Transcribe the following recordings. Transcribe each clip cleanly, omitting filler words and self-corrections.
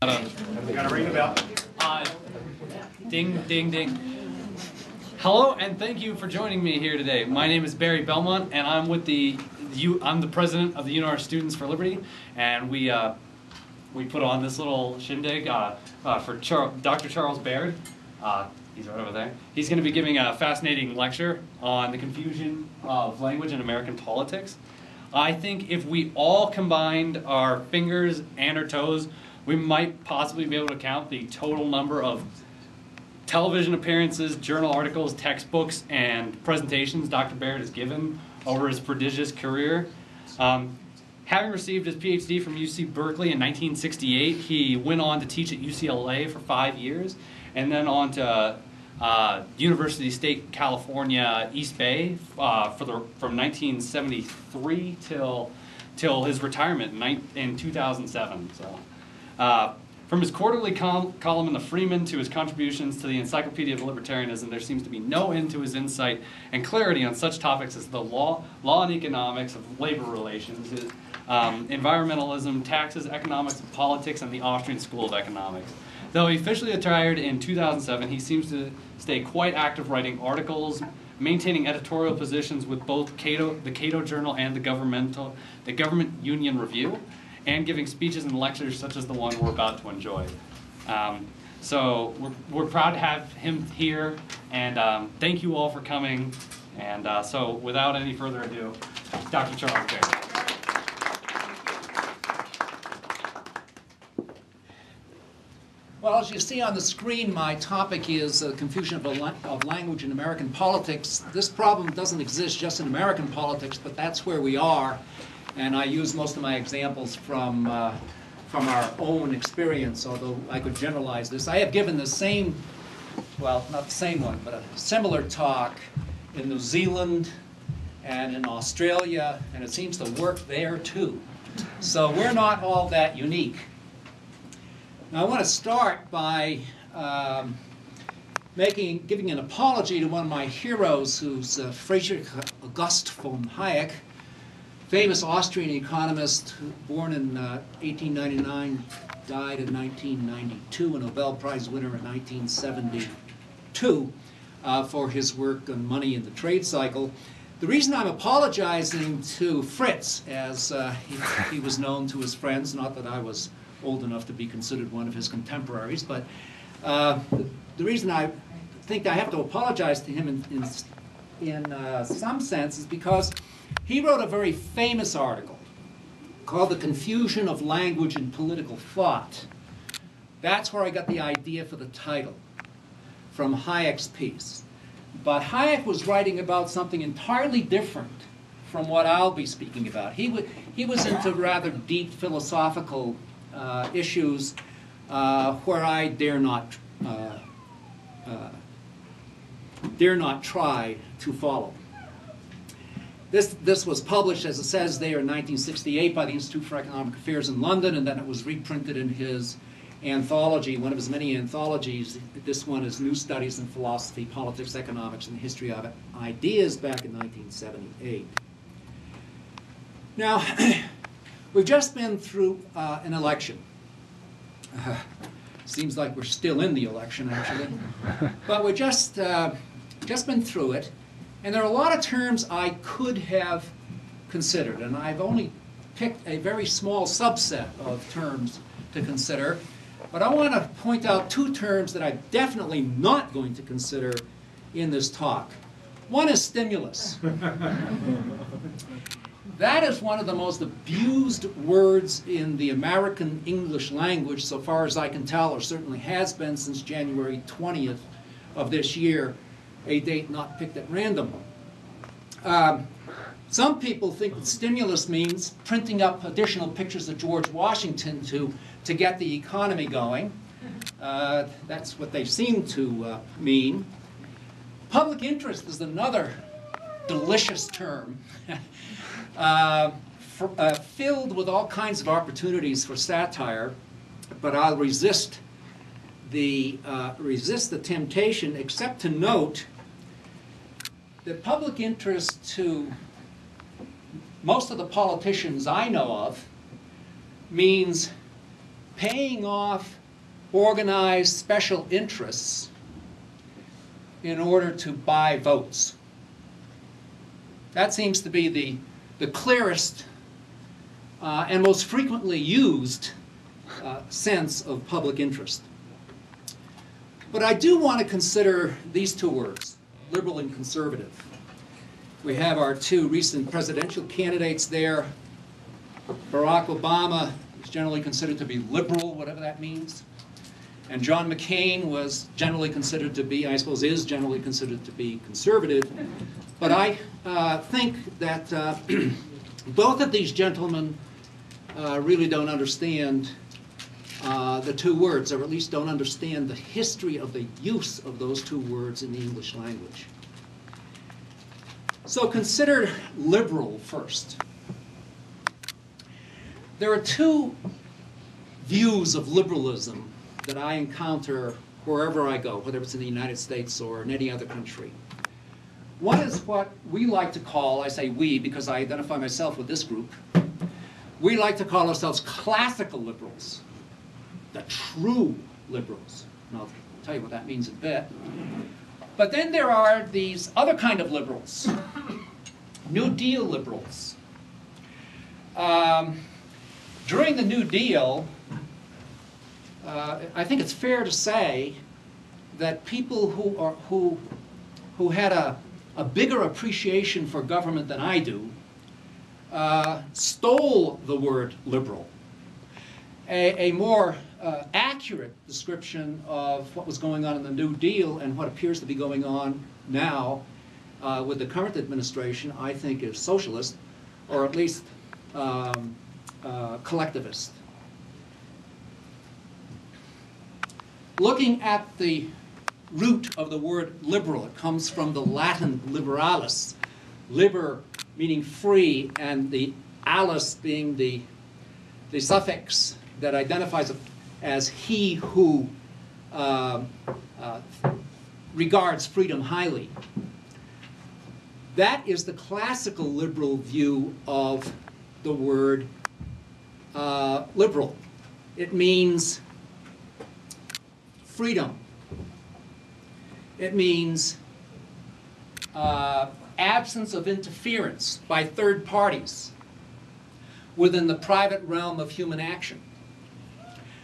Gotta ring the bell. Ding, ding, ding. Hello, and thank you for joining me here today. My name is Barry Belmont, and I'm with I'm the president of the UNR Students for Liberty, and we put on this little shindig for Dr. Charles Baird. He's right over there. He's going to be giving a fascinating lecture on the confusion of language in American politics. I think if we all combined our fingers and our toes, we might possibly be able to count the total number of television appearances, journal articles, textbooks, and presentations Dr. Baird has given over his prodigious career. Having received his PhD from UC Berkeley in 1968, he went on to teach at UCLA for 5 years, and then on to University State California, East Bay, from 1973 till his retirement in 2007. So, from his quarterly column in the Freeman to his contributions to the Encyclopedia of Libertarianism, there seems to be no end to his insight and clarity on such topics as the law and economics of labor relations, environmentalism, taxes, economics of politics, and the Austrian School of Economics. Though he officially retired in 2007, he seems to stay quite active writing articles, maintaining editorial positions with both the Cato Journal and the Government Union Review, and giving speeches and lectures such as the one we're about to enjoy. So we're proud to have him here, and thank you all for coming. And so without any further ado, Dr. Charles Baird. Well, as you see on the screen, my topic is confusion of language in American politics. This problem doesn't exist just in American politics, but that's where we are. And I use most of my examples from our own experience, although I could generalize this. I have given the same, well, not the same one, but a similar talk in New Zealand and in Australia, and it seems to work there too. So we're not all that unique. Now I want to start by giving an apology to one of my heroes, who's Friedrich August von Hayek, famous Austrian economist, born in 1899, died in 1992, a Nobel Prize winner in 1972 for his work on money in the trade cycle. The reason I'm apologizing to Fritz, as he was known to his friends, not that I was old enough to be considered one of his contemporaries, but the reason I think I have to apologize to him in some sense is because he wrote a very famous article called The Confusion of Language in Political Thought. That's where I got the idea for the title, from Hayek's piece. But Hayek was writing about something entirely different from what I'll be speaking about. He was into rather deep philosophical issues where I dare not try to follow. This was published, as it says there, in 1968 by the Institute for Economic Affairs in London, and then it was reprinted in his anthology, one of his many anthologies. This one is New Studies in Philosophy, Politics, Economics, and the History of Ideas, back in 1978. Now, we've just been through an election. Seems like we're still in the election, actually. But we've just been through it. And there are a lot of terms I could have considered, and I've only picked a very small subset of terms to consider. But I want to point out two terms that I'm definitely not going to consider in this talk. One is stimulus. That is one of the most abused words in the American English language, so far as I can tell, or certainly has been since January 20th of this year, a date not picked at random. Some people think that stimulus means printing up additional pictures of George Washington to get the economy going. That's what they seem to mean. Public interest is another delicious term, filled with all kinds of opportunities for satire, but I'll resist the temptation, except to note that public interest to most of the politicians I know of means paying off organized special interests in order to buy votes. That seems to be the clearest and most frequently used sense of public interest. But I do want to consider these two words, liberal and conservative. We have our two recent presidential candidates there. Barack Obama is generally considered to be liberal, whatever that means. And John McCain was generally considered to be, I suppose is generally considered to be conservative. But I think that both of these gentlemen really don't understand the two words, or at least don't understand the history of the use of those two words in the English language. So consider liberal first. There are two views of liberalism that I encounter wherever I go, whether it's in the United States or in any other country. One is what we like to call, I say we because I identify myself with this group, we like to call ourselves classical liberals, the true liberals. And I'll tell you what that means in a bit. But then there are these other kind of liberals, New Deal liberals. During the New Deal, I think it's fair to say that people who had a bigger appreciation for government than I do stole the word liberal. A more accurate description of what was going on in the New Deal and what appears to be going on now with the current administration, I think, is socialist, or at least collectivist. Looking at the root of the word liberal, it comes from the Latin liberalis, liber meaning free, and the alus being the suffix that identifies as he who regards freedom highly. That is the classical liberal view of the word liberal. It means freedom. It means absence of interference by third parties within the private realm of human action.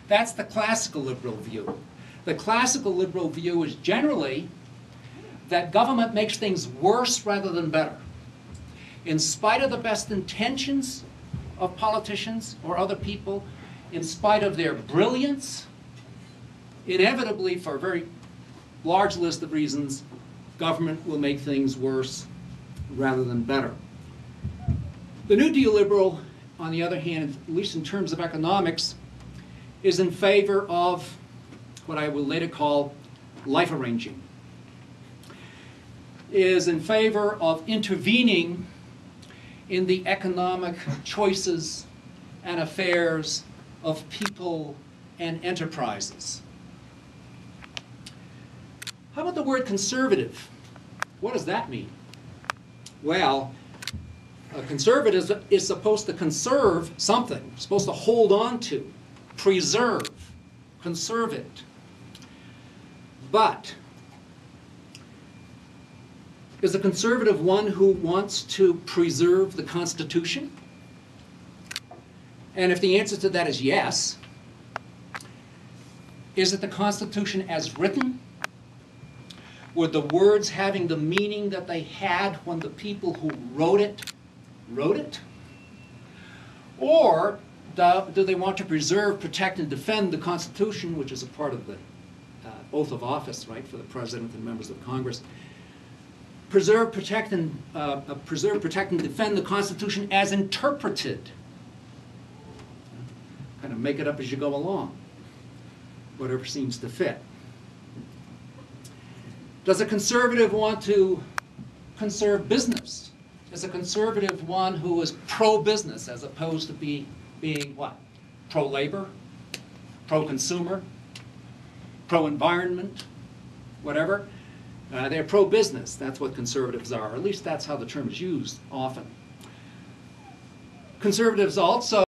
That's the classical liberal view. The classical liberal view is generally that government makes things worse rather than better. In spite of the best intentions of politicians or other people, in spite of their brilliance, inevitably, for a very large list of reasons, government will make things worse rather than better. The New Deal liberal, on the other hand, at least in terms of economics, is in favor of what I will later call life arranging. Is in favor of intervening in the economic choices and affairs of people and enterprises. How about the word conservative? What does that mean? Well, a conservative is supposed to conserve something, supposed to hold on to, preserve, conserve it. But is a conservative one who wants to preserve the Constitution? And if the answer to that is yes, is it the Constitution as written? Were the words having the meaning that they had when the people who wrote it? Or do they want to preserve, protect, and defend the Constitution, which is a part of the oath of office, right, for the President and members of Congress? Preserve, protect, and defend the Constitution as interpreted. Kind of make it up as you go along, whatever seems to fit. Does a conservative want to conserve business? Is a conservative one who is pro-business as opposed to being what? Pro-labor, pro-consumer, pro-environment, whatever? They're pro-business. That's what conservatives are. Or at least that's how the term is used often. Conservatives also